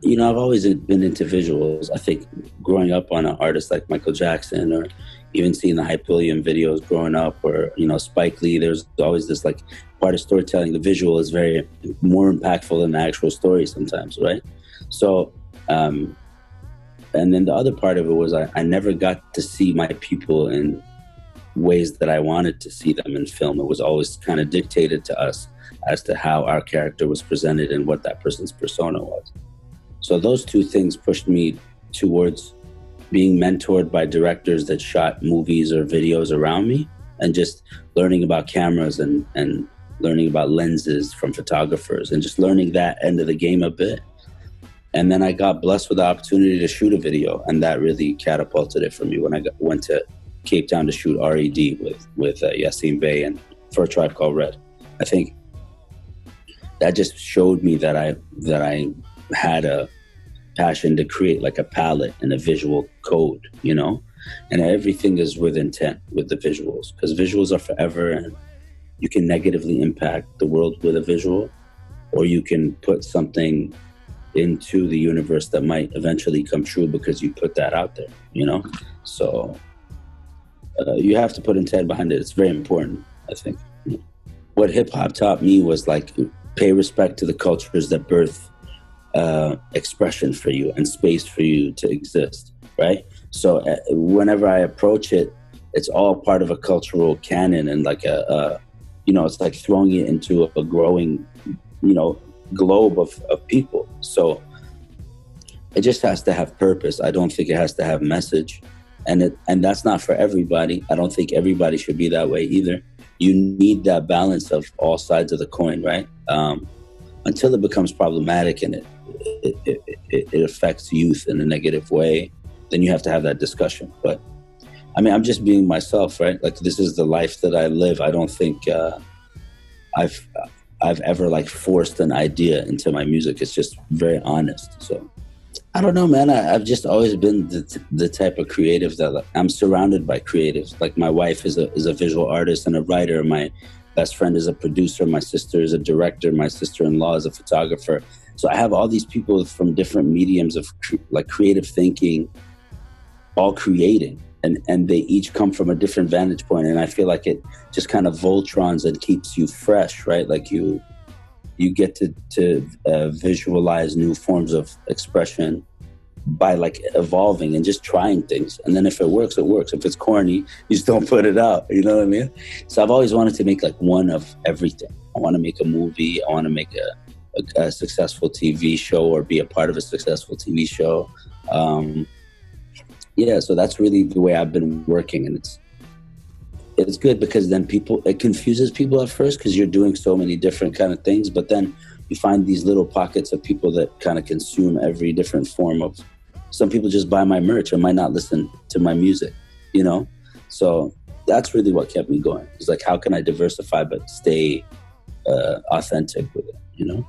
I've always been into visuals. I think growing up on an artist like Michael Jackson, or even seeing the Hype William videos growing up, or, Spike Lee, there's always this like part of storytelling. The visual is very more impactful than the actual story sometimes, right? So, and then the other part of it was I never got to see my people in ways that I wanted to see them in film. It was always kind of dictated to us as to how our character was presented and what that person's persona was. So those two things pushed me towards being mentored by directors that shot movies or videos around me, and just learning about cameras and learning about lenses from photographers, and just learning that end of the game a bit. And then I got blessed with the opportunity to shoot a video, and that really catapulted it for me when I went to Cape Town to shoot R.E.D. with Yassine Bey and For a Tribe Called Red. I think that just showed me that I had a passion to create like a palette and a visual code, and everything is with intent with the visuals, because visuals are forever, and you can negatively impact the world with a visual, or you can put something into the universe that might eventually come true because you put that out there, so you have to put intent behind it. It's very important, I think. What hip-hop taught me was like pay respect to the cultures that birth expression for you and space for you to exist, right? So whenever I approach it, it's all part of a cultural canon, and like it's like throwing it into a growing, globe of people. So it just has to have purpose. I don't think it has to have message, and that's not for everybody. I don't think everybody should be that way either. You need that balance of all sides of the coin, right? Until it becomes problematic and it affects youth in a negative way, then you have to have that discussion. But I mean, I'm just being myself, right? Like, this is the life that I live. I don't think I've ever like forced an idea into my music. It's just very honest. So I don't know, man. I've just always been the type of creative that, like, I'm surrounded by creatives. Like, my wife is a visual artist and a writer. My best friend is a producer. My sister is a director. My sister-in-law is a photographer. So I have all these people from different mediums of creative thinking, all creating. And they each come from a different vantage point. And I feel like it just kind of Voltrons and keeps you fresh, right? Like you get to visualize new forms of expression by like evolving and just trying things. And then if it works, it works. If it's corny, you just don't put it out. You know what I mean? So I've always wanted to make like one of everything. I want to make a movie. I want to make a successful TV show, or be a part of a successful TV show. Yeah, so that's really the way I've been working, and it's good because then it confuses people at first because you're doing so many different kind of things, but then you find these little pockets of people that kind of consume every different form of. Some people just buy my merch or might not listen to my music, So that's really what kept me going. It's like, how can I diversify but stay authentic with it,